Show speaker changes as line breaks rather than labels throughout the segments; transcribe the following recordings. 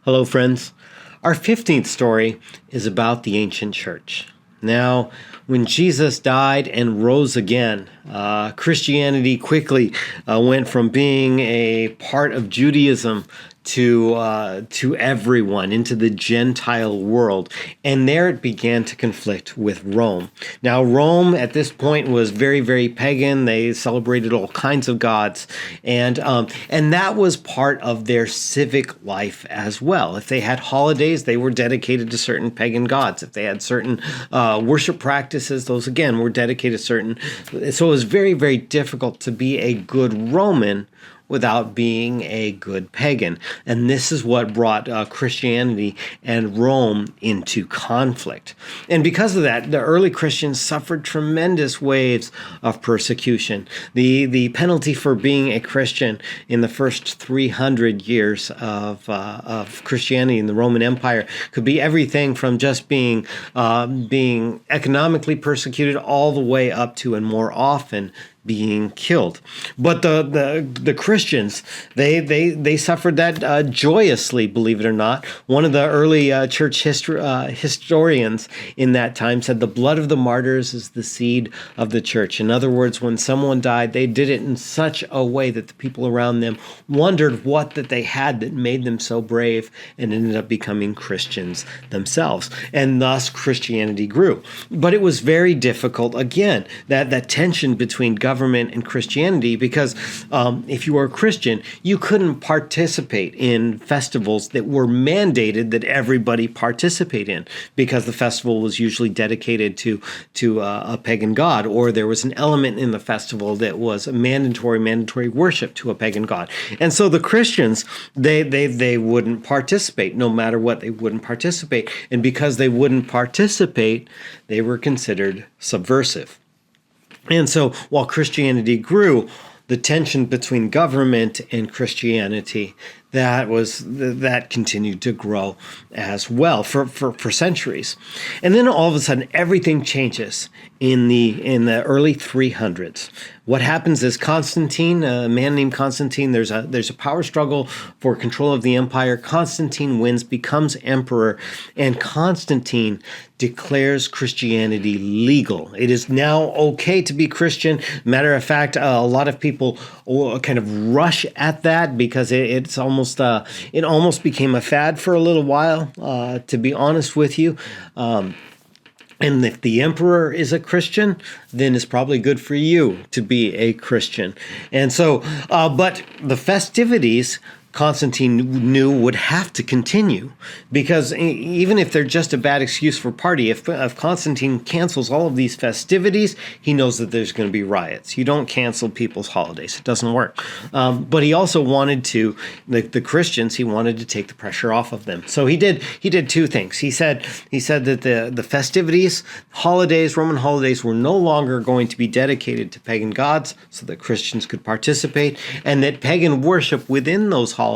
Hello, friends. Our 15th story is about the ancient church. Now, when Jesus died and rose again, Christianity quickly went from being a part of Judaism to everyone, into the Gentile world. And there it began to conflict with Rome. Now, Rome at this point was very, very pagan. They celebrated all kinds of gods. And that was part of their civic life as well. If they had holidays, they were dedicated to certain pagan gods. If they had certain worship practices, those again were dedicated to certain. So it was very, very difficult to be a good Roman without being a good pagan. And this is what brought Christianity and Rome into conflict. And because of that, the early Christians suffered tremendous waves of persecution. The penalty for being a Christian in the first 300 years of Christianity in the Roman Empire could be everything from just being economically persecuted all the way up to, and more often, being killed. But the Christians, they suffered that joyously, believe it or not. One of the early church historians in that time said the blood of the martyrs is the seed of the church. In other words, when someone died, they did it in such a way that the people around them wondered what that they had that made them so brave, and ended up becoming Christians themselves. And thus Christianity grew. But it was very difficult, again, that tension between government and Christianity, because if you were a Christian, you couldn't participate in festivals that were mandated that everybody participate in, because the festival was usually dedicated to a pagan god, or there was an element in the festival that was a mandatory worship to a pagan god. And so the Christians, they wouldn't participate. No matter what, they wouldn't participate. And because they wouldn't participate, they were considered subversive. And so while Christianity grew, the tension between government and Christianity, that continued to grow as well for centuries. And then all of a sudden, everything changes in the early 300s. What happens is Constantine, a man named Constantine, there's a power struggle for control of the empire. Constantine wins, becomes emperor, and Constantine declares Christianity legal. It is now okay to be Christian. Matter of fact, a lot of people kind of rush at that because it almost became a fad for a little while, to be honest with you. And if the emperor is a Christian, then it's probably good for you to be a Christian. And so, but the festivities Constantine knew would have to continue, because even if they're just a bad excuse for party, if Constantine cancels all of these festivities, he knows that there's going to be riots. You don't cancel people's holidays. It doesn't work. But he also wanted to, the Christians, he wanted to take the pressure off of them. So he did two things. He said that the festivities, holidays, Roman holidays, were no longer going to be dedicated to pagan gods so that Christians could participate, and that pagan worship within those holidays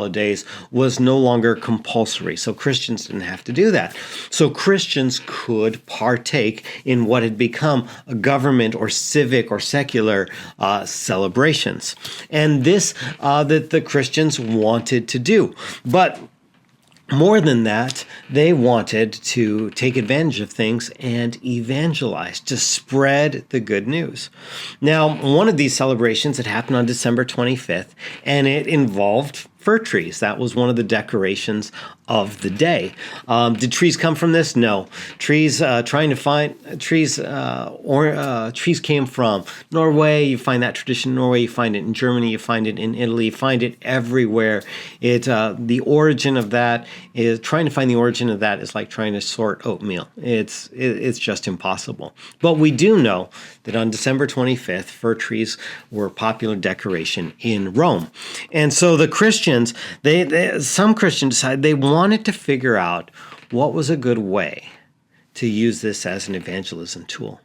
was no longer compulsory. So Christians didn't have to do that. So Christians could partake in what had become a government or civic or secular celebrations. And this that the Christians wanted to do. But more than that, they wanted to take advantage of things and evangelize, to spread the good news. Now, one of these celebrations had happened on December 25th, and it involved fir trees. That was one of the decorations of the day. Did trees come from this? No. Trees trees came from Norway. You find that tradition in Norway. You find it in Germany. You find it in Italy. You find it everywhere. The origin of that is trying to find the origin of that is like trying to sort oatmeal. It's just impossible. But we do know that on December 25th, fir trees were a popular decoration in Rome. And so the Christians, some Christians decided they wanted to figure out what was a good way to use this as an evangelism tool.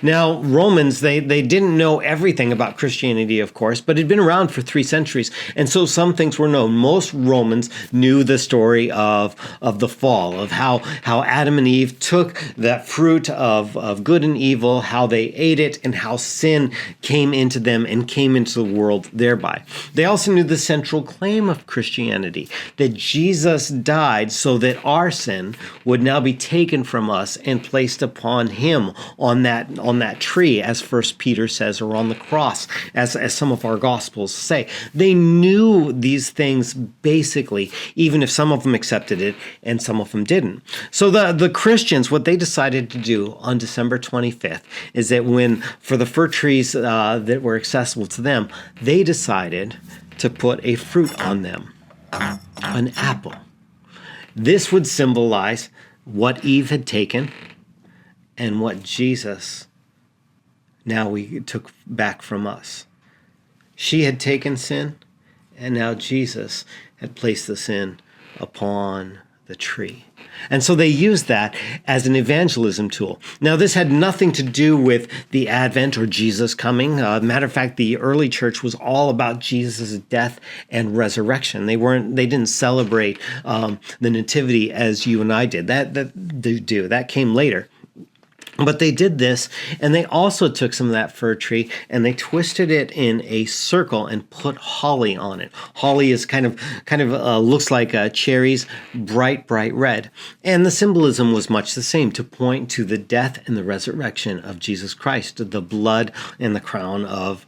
Now, Romans, they didn't know everything about Christianity, of course, but it had been around for 3 centuries. And so some things were known. Most Romans knew the story of the fall, of how Adam and Eve took that fruit of good and evil, how they ate it, and how sin came into them and came into the world thereby. They also knew the central claim of Christianity, that Jesus died so that our sin would now be taken from us and placed upon him on that tree, as First Peter says, or on the cross, as some of our gospels say. They knew these things basically, even if some of them accepted it and some of them didn't. So the Christians, what they decided to do on December 25th is that when, for the fir trees that were accessible to them, they decided to put a fruit on them, an apple. This would symbolize what Eve had taken and what Jesus now we took back from us. She had taken sin, and now Jesus had placed the sin upon the tree. And so they used that as an evangelism tool. Now, this had nothing to do with the Advent or Jesus coming. Matter of fact, the early church was all about Jesus' death and resurrection. They didn't celebrate the Nativity as you and I did. That came later. But they did this, and they also took some of that fir tree and they twisted it in a circle and put holly on it. Holly is kind of looks like cherries, bright red. And the symbolism was much the same, to point to the death and the resurrection of Jesus Christ, the blood and the crown of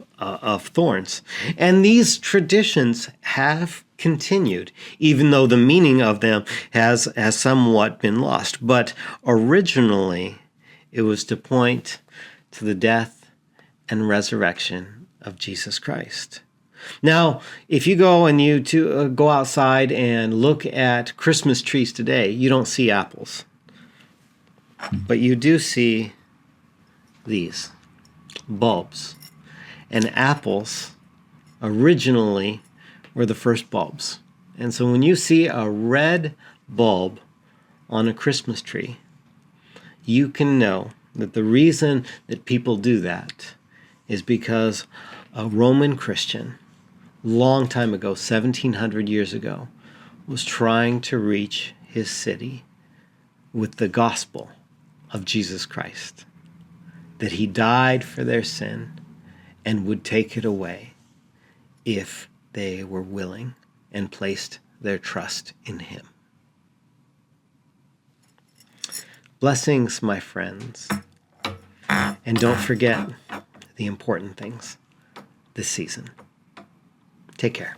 thorns. And these traditions have continued, even though the meaning of them has somewhat been lost. But originally, it was to point to the death and resurrection of Jesus Christ. Now, if you go and you go outside and look at Christmas trees today, you don't see apples. But you do see these bulbs. And apples originally were the first bulbs. And so when you see a red bulb on a Christmas tree, you can know that the reason that people do that is because a Roman Christian, long time ago, 1700 years ago, was trying to reach his city with the gospel of Jesus Christ, that he died for their sin and would take it away if they were willing and placed their trust in him. Blessings, my friends, and don't forget the important things this season. Take care.